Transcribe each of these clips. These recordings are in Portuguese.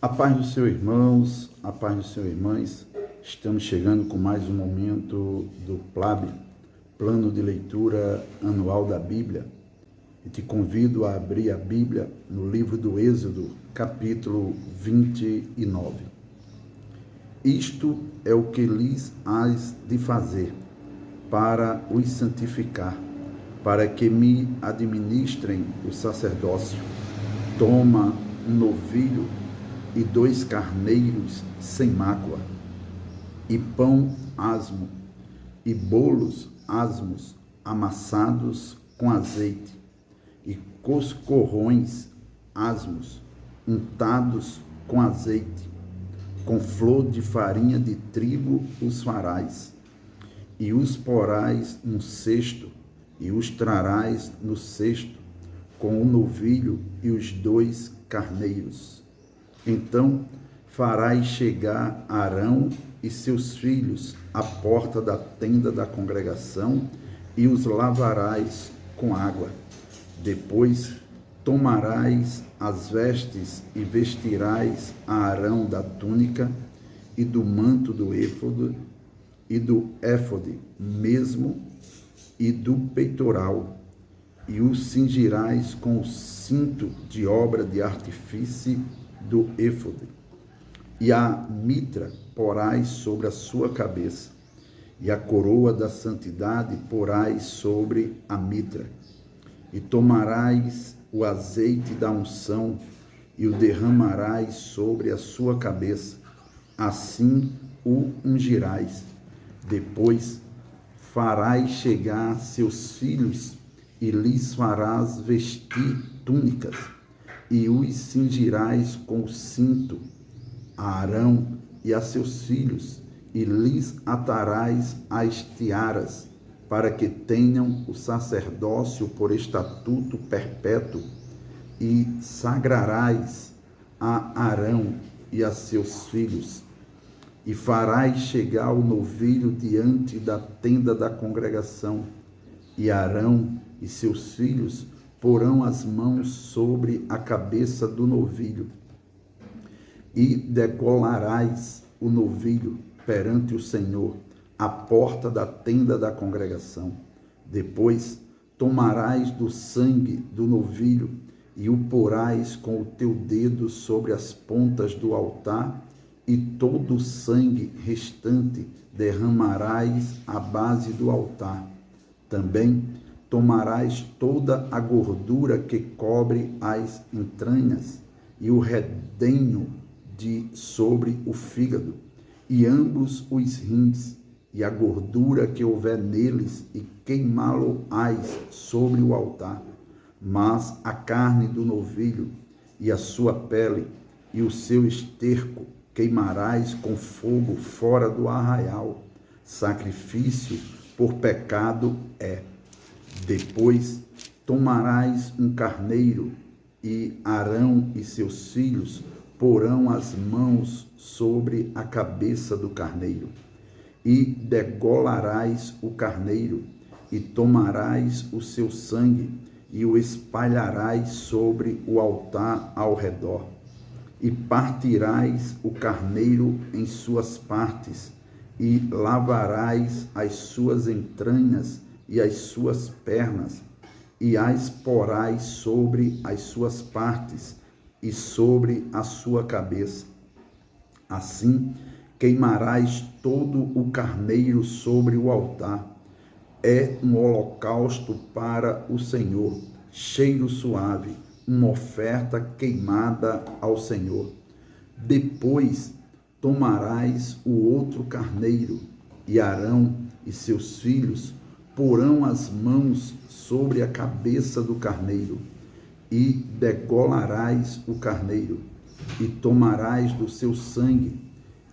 A paz do Senhor, irmãos, a paz do Senhor, irmãs. Estamos chegando com mais um momento do PLAB, Plano de Leitura Anual da Bíblia. E te convido a abrir a Bíblia no livro do Êxodo, capítulo 29. Isto é o que lhes hás de fazer para os santificar, para que me administrem o sacerdócio. Toma um novilho e 2 carneiros sem mácula, e pão asmo, e bolos asmos amassados com azeite, e coscorrões asmos untados com azeite, com flor de farinha de trigo os farás, e os porás no cesto, e os trarás no cesto, com o novilho e os 2 carneiros. Então farás chegar Arão e seus filhos à porta da tenda da congregação e os lavarás com água. Depois tomarás as vestes e vestirás a Arão da túnica e do manto do éfode e do éfode mesmo e do peitoral, e o cingirás com o cinto de obra de artifício do éfode, e a mitra porás sobre a sua cabeça, e a coroa da santidade porás sobre a mitra, e tomarás o azeite da unção e o derramarás sobre a sua cabeça, assim o ungirás. Depois farás chegar seus filhos e lhes farás vestir túnicas, e os cingirás com o cinto a Arão e a seus filhos, e lhes atarás as tiaras, para que tenham o sacerdócio por estatuto perpétuo, e sagrarás a Arão e a seus filhos, e farás chegar o novilho diante da tenda da congregação, e Arão e seus filhos porão as mãos sobre a cabeça do novilho, e degolarás o novilho perante o Senhor, à porta da tenda da congregação. Depois tomarás do sangue do novilho e o porás com o teu dedo sobre as pontas do altar, e todo o sangue restante derramarás à base do altar. Também tomarás toda a gordura que cobre as entranhas e o redenho de sobre o fígado, e ambos os rins, e a gordura que houver neles, e queimá-lo-ás sobre o altar. Mas a carne do novilho e a sua pele e o seu esterco queimarás com fogo fora do arraial. Sacrifício por pecado é. Depois tomarás um carneiro, e Arão e seus filhos porão as mãos sobre a cabeça do carneiro, e degolarás o carneiro, e tomarás o seu sangue, e o espalharás sobre o altar ao redor, e partirás o carneiro em suas partes, e lavarás as suas entranhas e as suas pernas, e as porás sobre as suas partes e sobre a sua cabeça. Assim queimarás todo o carneiro sobre o altar. É um holocausto para o Senhor, cheiro suave, uma oferta queimada ao Senhor. Depois tomarás o outro carneiro, e Arão e seus filhos porão as mãos sobre a cabeça do carneiro, e degolarás o carneiro, e tomarás do seu sangue,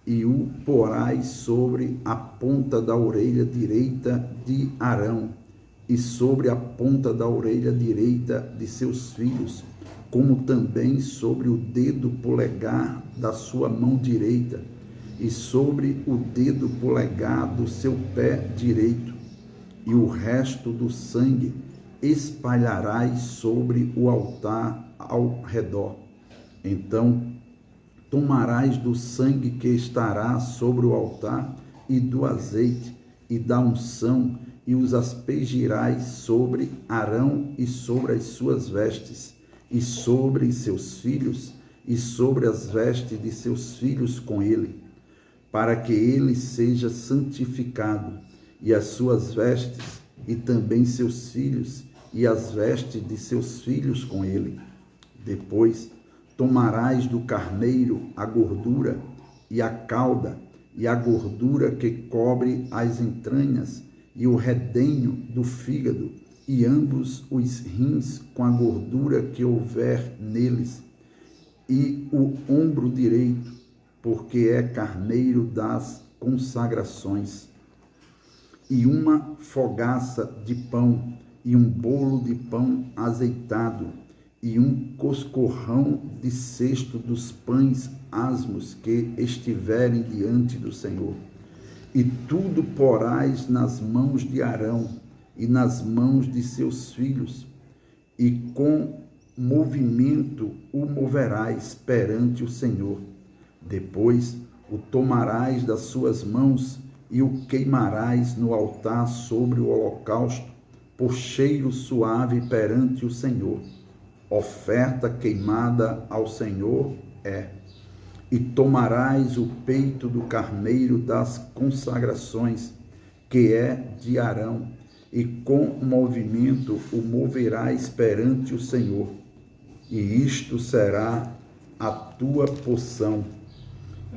e o porás sobre a ponta da orelha direita de Arão, e sobre a ponta da orelha direita de seus filhos, como também sobre o dedo polegar da sua mão direita, e sobre o dedo polegar do seu pé direito, e o resto do sangue espalharás sobre o altar ao redor. Então tomarás do sangue que estará sobre o altar e do azeite e da unção, e os aspergirás sobre Arão e sobre as suas vestes, e sobre seus filhos, e sobre as vestes de seus filhos com ele, para que ele seja santificado, e as suas vestes, e também seus filhos, e as vestes de seus filhos com ele. Depois tomarás do carneiro a gordura, e a cauda, e a gordura que cobre as entranhas, e o redenho do fígado, e ambos os rins com a gordura que houver neles, e o ombro direito, porque é carneiro das consagrações, e uma fogaça de pão, e um bolo de pão azeitado, e um coscorrão de cesto dos pães asmos que estiverem diante do Senhor. E tudo porás nas mãos de Arão e nas mãos de seus filhos, e com movimento o moverás perante o Senhor. Depois o tomarás das suas mãos e o queimarás no altar sobre o holocausto, por cheiro suave perante o Senhor. Oferta queimada ao Senhor é. E tomarás o peito do carneiro das consagrações, que é de Arão, e com movimento o moverás perante o Senhor. E isto será a tua porção.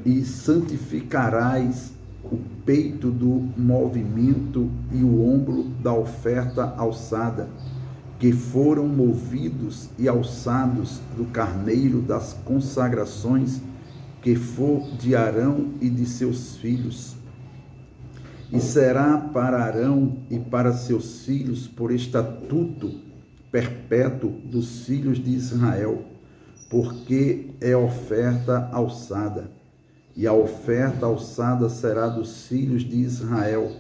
E santificarás o peito do movimento e o ombro da oferta alçada, que foram movidos e alçados do carneiro das consagrações, que for de Arão e de seus filhos. E será para Arão e para seus filhos por estatuto perpétuo dos filhos de Israel, porque é oferta alçada. E a oferta alçada será dos filhos de Israel,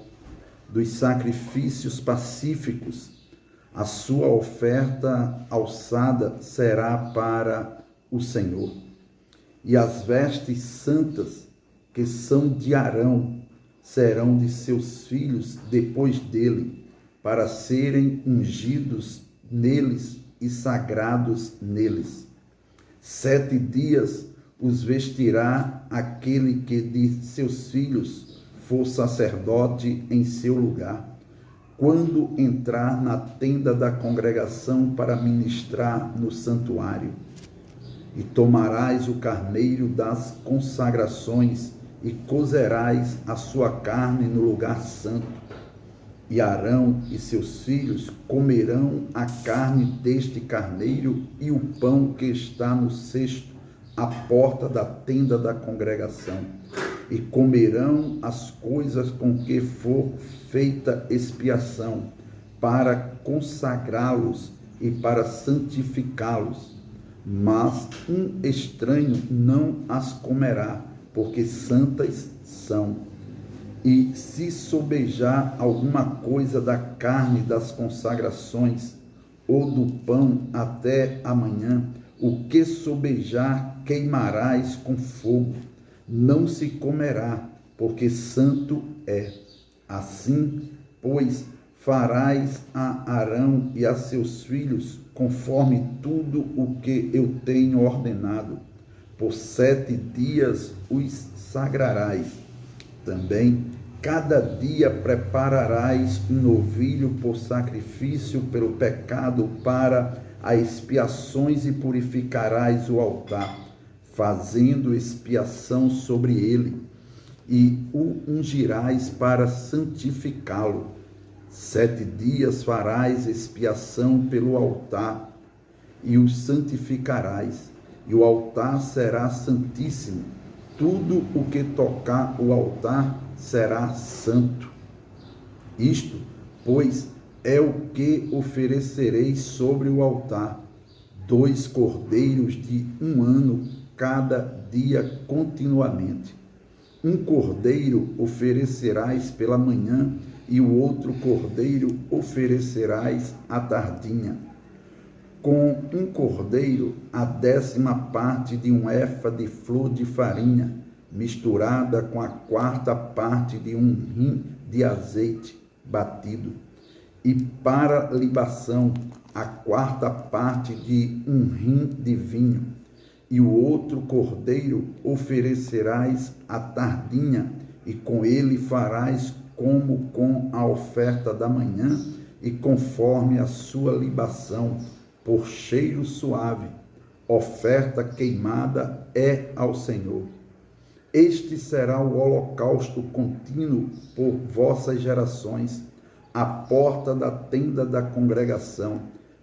dos sacrifícios pacíficos. A sua oferta alçada será para o Senhor. E as vestes santas, que são de Arão, serão de seus filhos depois dele, para serem ungidos neles e sagrados neles. 7 dias os vestirá aquele que de seus filhos for sacerdote em seu lugar, quando entrar na tenda da congregação para ministrar no santuário. E tomarás o carneiro das consagrações e cozerás a sua carne no lugar santo. E Arão e seus filhos comerão a carne deste carneiro e o pão que está no cesto, à porta da tenda da congregação. E comerão as coisas com que for feita expiação, para consagrá-los e para santificá-los. Mas um estranho não as comerá, porque santas são. E se sobejar alguma coisa da carne das consagrações ou do pão até amanhã, o que sobejar queimarás com fogo, não se comerá, porque santo é. Assim, pois, farás a Arão e a seus filhos conforme tudo o que eu tenho ordenado. Por 7 dias os sagrarás. Também, cada dia prepararás um novilho por sacrifício pelo pecado para as expiações e purificarás o altar, fazendo expiação sobre ele, e o ungirás para santificá-lo. 7 dias farás expiação pelo altar, e o santificarás, e o altar será santíssimo. Tudo o que tocar o altar será santo. Isto, pois, é o que oferecereis sobre o altar: 2 cordeiros de 1 ano cada dia continuamente. 1 cordeiro oferecerás pela manhã, e o outro cordeiro oferecerás à tardinha. com um cordeiro, a 10ª parte de um efa de flor de farinha, misturada com a 4ª parte de um hin de azeite batido, e para libação, a 4ª parte de um hin de vinho. E o outro cordeiro oferecerás à tardinha, e com ele farás como com a oferta da manhã, e conforme a sua libação, por cheiro suave, oferta queimada é ao Senhor. Este será o holocausto contínuo por vossas gerações, à porta da tenda da congregação,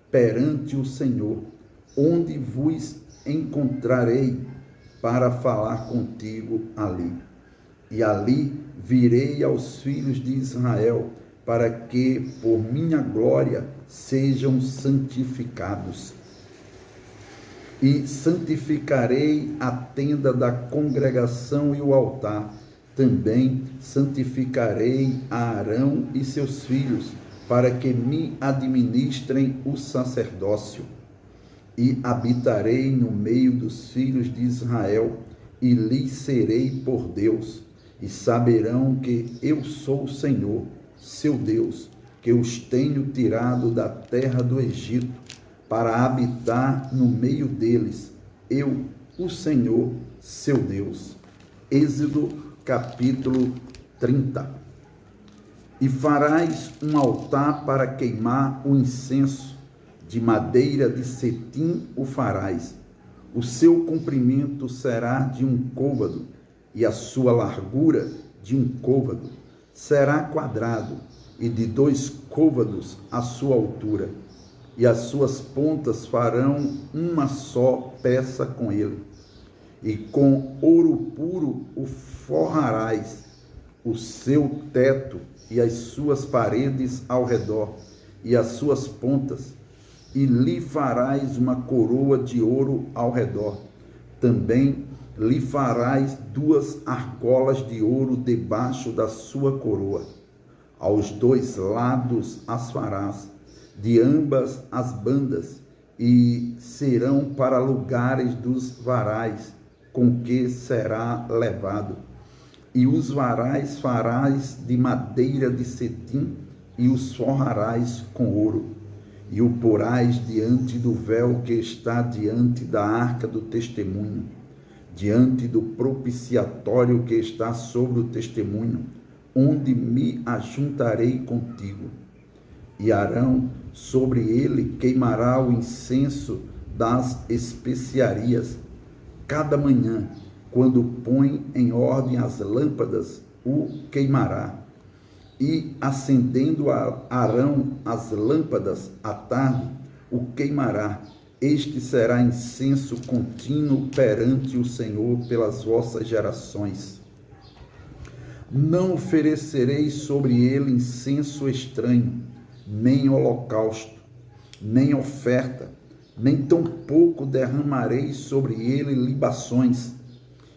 perante o Senhor, onde vos encontrarei para falar contigo ali. E ali virei aos filhos de Israel, para que, por minha glória, sejam santificados. E santificarei a tenda da congregação e o altar. Também santificarei a Arão e seus filhos, para que me administrem o sacerdócio. E habitarei no meio dos filhos de Israel, e lhes serei por Deus, e saberão que eu sou o Senhor, seu Deus, que os tenho tirado da terra do Egito, para habitar no meio deles, eu, o Senhor, seu Deus. Êxodo capítulo 30. E farás um altar para queimar o incenso, de madeira de cetim o farás. O seu comprimento será de 1 côvado, e a sua largura de 1 côvado. Será quadrado, e de 2 côvados a sua altura. E as suas pontas farão uma só peça com ele. E com ouro puro o forrarás, o seu teto e as suas paredes ao redor, e as suas pontas, e lhe farás uma coroa de ouro ao redor. Também lhe farás 2 argolas de ouro debaixo da sua coroa. Aos 2 lados as farás, de ambas as bandas, e serão para lugares dos varais, com que será levado. E os varais farás de madeira de cetim, e os forrarás com ouro. E o porás diante do véu que está diante da arca do testemunho, diante do propiciatório que está sobre o testemunho, onde me ajuntarei contigo. E Arão, sobre ele queimará o incenso das especiarias. Cada manhã, quando põe em ordem as lâmpadas, o queimará. E acendendo Arão as lâmpadas à tarde, o queimará. Este será incenso contínuo perante o Senhor pelas vossas gerações. Não oferecereis sobre ele incenso estranho, nem holocausto, nem oferta, nem tampouco derramareis sobre ele libações.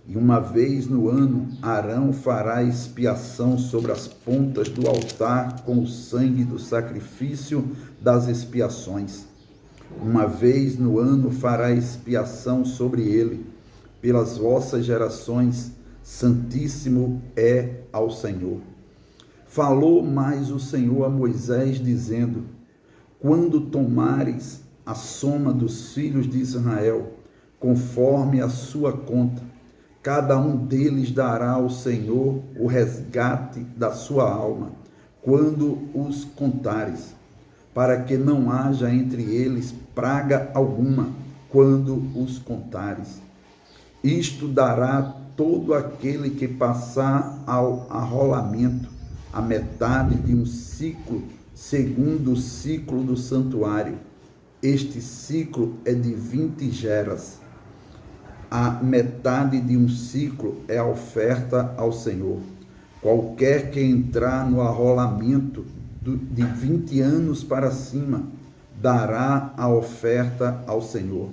E uma vez no ano, Arão fará expiação sobre as pontas do altar com o sangue do sacrifício das expiações. Uma vez no ano fará expiação sobre ele, pelas vossas gerações, santíssimo é ao Senhor. Falou mais o Senhor a Moisés, dizendo: quando tomares a soma dos filhos de Israel, conforme a sua conta, cada um deles dará ao Senhor o resgate da sua alma, quando os contares, para que não haja entre eles praga alguma, quando os contares. Isto dará todo aquele que passar ao arrolamento, a metade de um ciclo, segundo o ciclo do santuário. Este ciclo é de 20 geras. A metade de um ciclo é a oferta ao Senhor. Qualquer que entrar no arrolamento de 20 anos para cima, dará a oferta ao Senhor.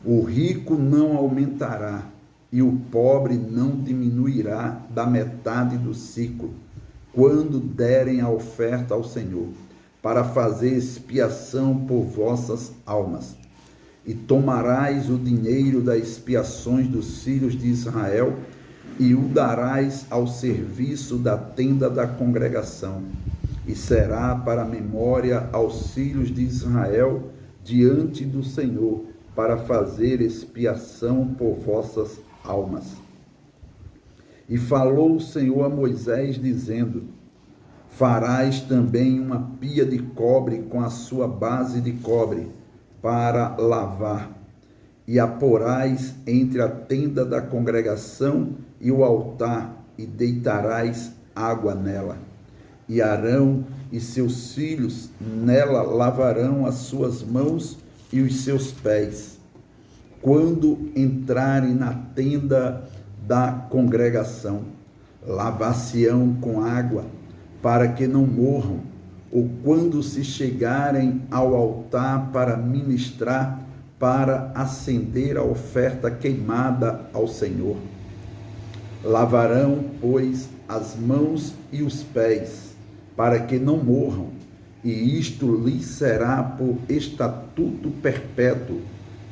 O rico não aumentará, e o pobre não diminuirá da metade do ciclo, quando derem a oferta ao Senhor, para fazer expiação por vossas almas. E tomarás o dinheiro das expiações dos filhos de Israel e o darás ao serviço da tenda da congregação, e será para memória aos filhos de Israel diante do Senhor, para fazer expiação por vossas almas. E falou o Senhor a Moisés, dizendo: farás também uma pia de cobre com a sua base de cobre, para lavar, e a porás entre a tenda da congregação e o altar, e deitarás água nela. E Arão e seus filhos nela lavarão as suas mãos e os seus pés, quando entrarem na tenda da congregação. Lavar-se-ão com água, para que não morram, ou quando se chegarem ao altar para ministrar, para acender a oferta queimada ao Senhor. Lavarão, pois, as mãos e os pés, para que não morram, e isto lhes será por estatuto perpétuo,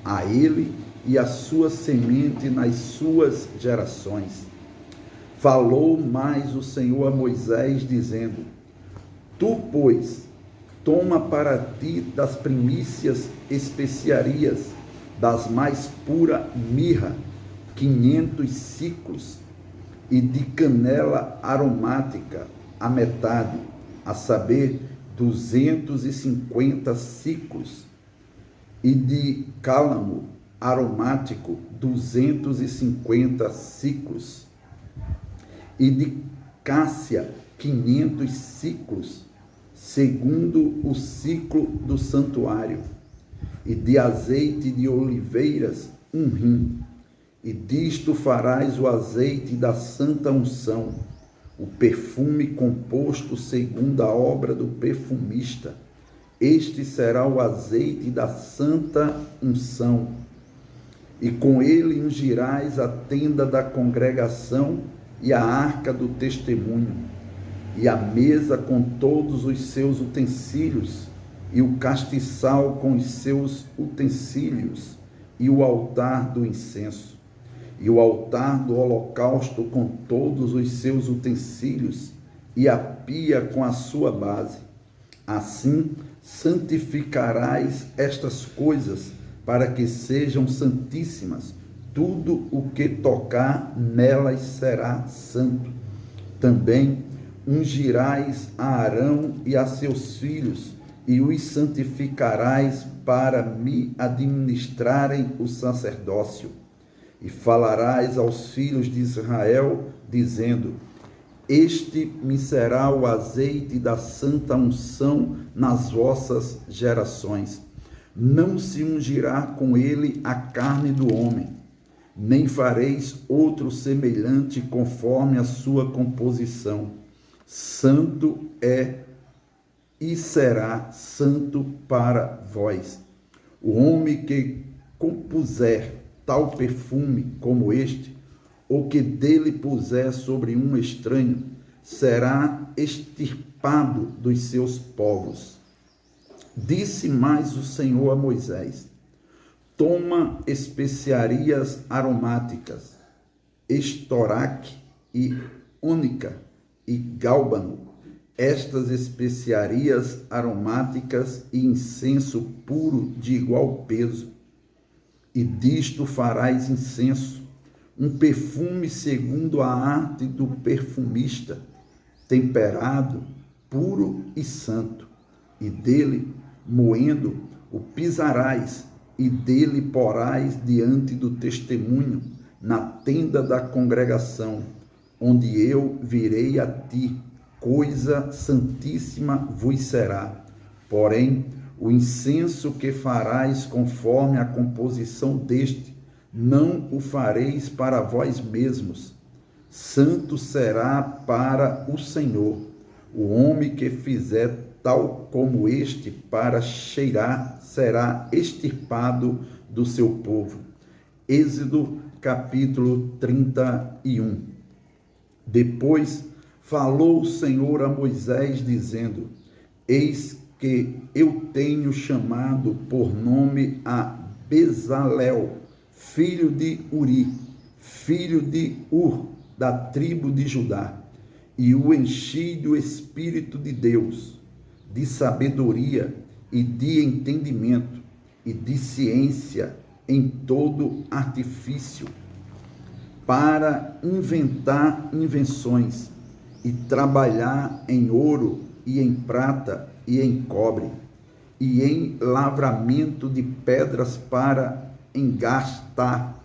a ele e a sua semente nas suas gerações. Falou mais o Senhor a Moisés, dizendo: tu, pois, toma para ti das primícias especiarias, das mais pura mirra, 500 siclos, e de canela aromática, a metade, a saber, 250 siclos, e de cálamo aromático, 250 siclos, e de cássia, 500 siclos, segundo o ciclo do santuário, e de azeite de oliveiras, 1 rim, e disto farás o azeite da santa unção, o perfume composto segundo a obra do perfumista. Este será o azeite da santa unção, e com ele ungirás a tenda da congregação e a arca do testemunho, e a mesa com todos os seus utensílios, e o castiçal com os seus utensílios, e o altar do incenso, e o altar do holocausto com todos os seus utensílios, e a pia com a sua base. Assim santificarás estas coisas, para que sejam santíssimas. Tudo o que tocar nelas será santo. Também ungirás a Arão e a seus filhos, e os santificarás para me administrarem o sacerdócio. E falarás aos filhos de Israel, dizendo: este me será o azeite da santa unção nas vossas gerações. Não se ungirá com ele a carne do homem, nem fareis outro semelhante conforme a sua composição. Santo é e será santo para vós. O homem que compuser tal perfume como este, ou que dele puser sobre um estranho, será extirpado dos seus povos. Disse mais o Senhor a Moisés: toma especiarias aromáticas, estoraque e ônica e gálbano, estas especiarias aromáticas e incenso puro de igual peso, e disto farás incenso, um perfume segundo a arte do perfumista, temperado, puro e santo, e dele, moendo, o pisarás, e dele porás diante do testemunho, na tenda da congregação, onde eu virei a ti, coisa santíssima vos será. Porém, o incenso que farás conforme a composição deste, não o fareis para vós mesmos. Santo será para o Senhor. O homem que fizer tal como este para cheirar, será extirpado do seu povo. Êxodo capítulo 31. Depois falou o Senhor a Moisés, dizendo: eis que eu tenho chamado por nome a Bezalel, filho de Uri, filho de Ur, da tribo de Judá, e o enchi do Espírito de Deus, de sabedoria e de entendimento, e de ciência em todo artifício, para inventar invenções, e trabalhar em ouro, e em prata, e em cobre, e em lavramento de pedras para engastar,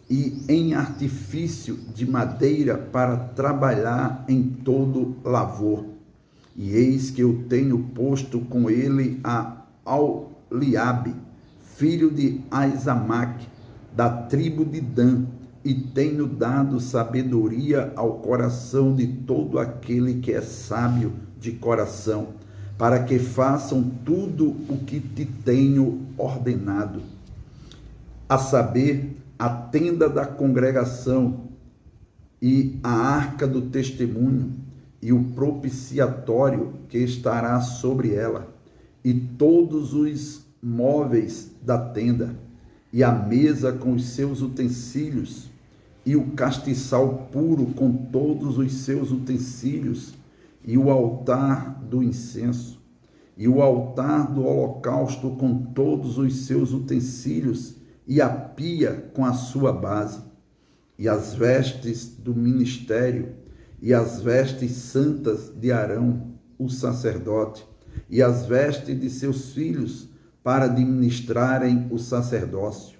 e em artifício de madeira para trabalhar em todo lavor. E eis que eu tenho posto com ele a Oliabe, filho de Aizamaque, da tribo de Dan, e tenho dado sabedoria ao coração de todo aquele que é sábio de coração, para que façam tudo o que te tenho ordenado, a saber, a tenda da congregação e a arca do testemunho e o propiciatório que estará sobre ela, e todos os móveis da tenda, e a mesa com os seus utensílios, e o castiçal puro com todos os seus utensílios, e o altar do incenso, e o altar do holocausto com todos os seus utensílios, e a pia com a sua base, e as vestes do ministério, e as vestes santas de Arão, o sacerdote, e as vestes de seus filhos, para administrarem o sacerdócio,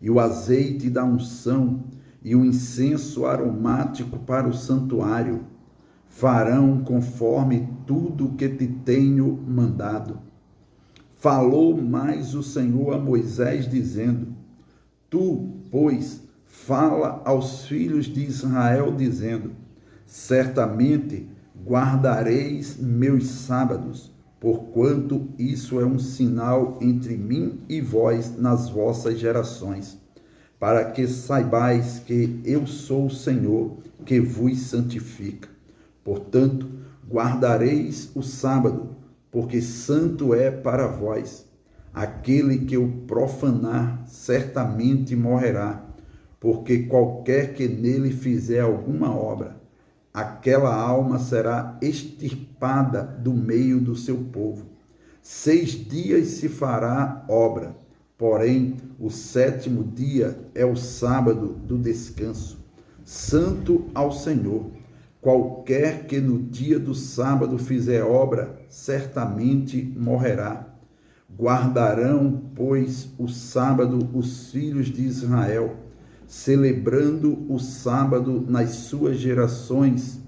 e o azeite da unção, e o incenso aromático para o santuário, farão conforme tudo que te tenho mandado. Falou mais o Senhor a Moisés, dizendo: Tu, pois, fala aos filhos de Israel, dizendo: Certamente guardareis meus sábados, porquanto isso é um sinal entre mim e vós nas vossas gerações, para que saibais que eu sou o Senhor, que vos santifica. Portanto, guardareis o sábado, porque santo é para vós. Aquele que o profanar certamente morrerá, porque qualquer que nele fizer alguma obra, aquela alma será extirpada do meio do seu povo. 6 dias se fará obra, porém o 7º dia é o sábado do descanso, santo ao Senhor. Qualquer que no dia do sábado fizer obra, certamente morrerá. Guardarão, pois, o sábado os filhos de Israel, celebrando o sábado nas suas gerações,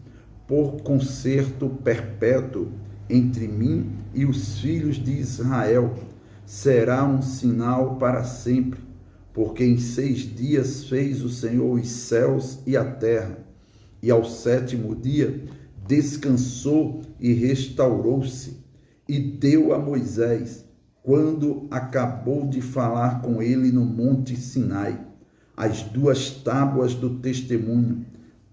por concerto perpétuo entre mim e os filhos de Israel. Será um sinal para sempre, porque em 6 dias fez o Senhor os céus e a terra, e ao 7º dia descansou e restaurou-se, e deu a Moisés, quando acabou de falar com ele no monte Sinai, as 2 tábuas do testemunho,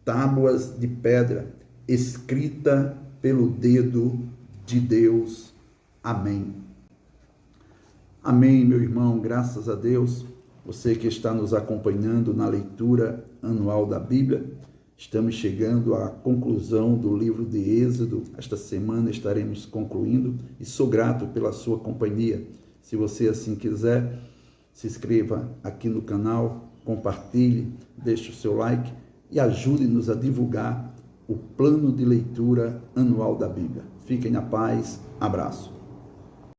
tábuas de pedra, escrita pelo dedo de Deus. Amém. Amém, meu irmão, graças a Deus. Você que está nos acompanhando na leitura anual da Bíblia, estamos chegando à conclusão do livro de Êxodo. Esta semana estaremos concluindo e sou grato pela sua companhia. Se você assim quiser, se inscreva aqui no canal, compartilhe, deixe o seu like e ajude-nos a divulgar o plano de leitura anual da Bíblia. Fiquem na paz. Abraço.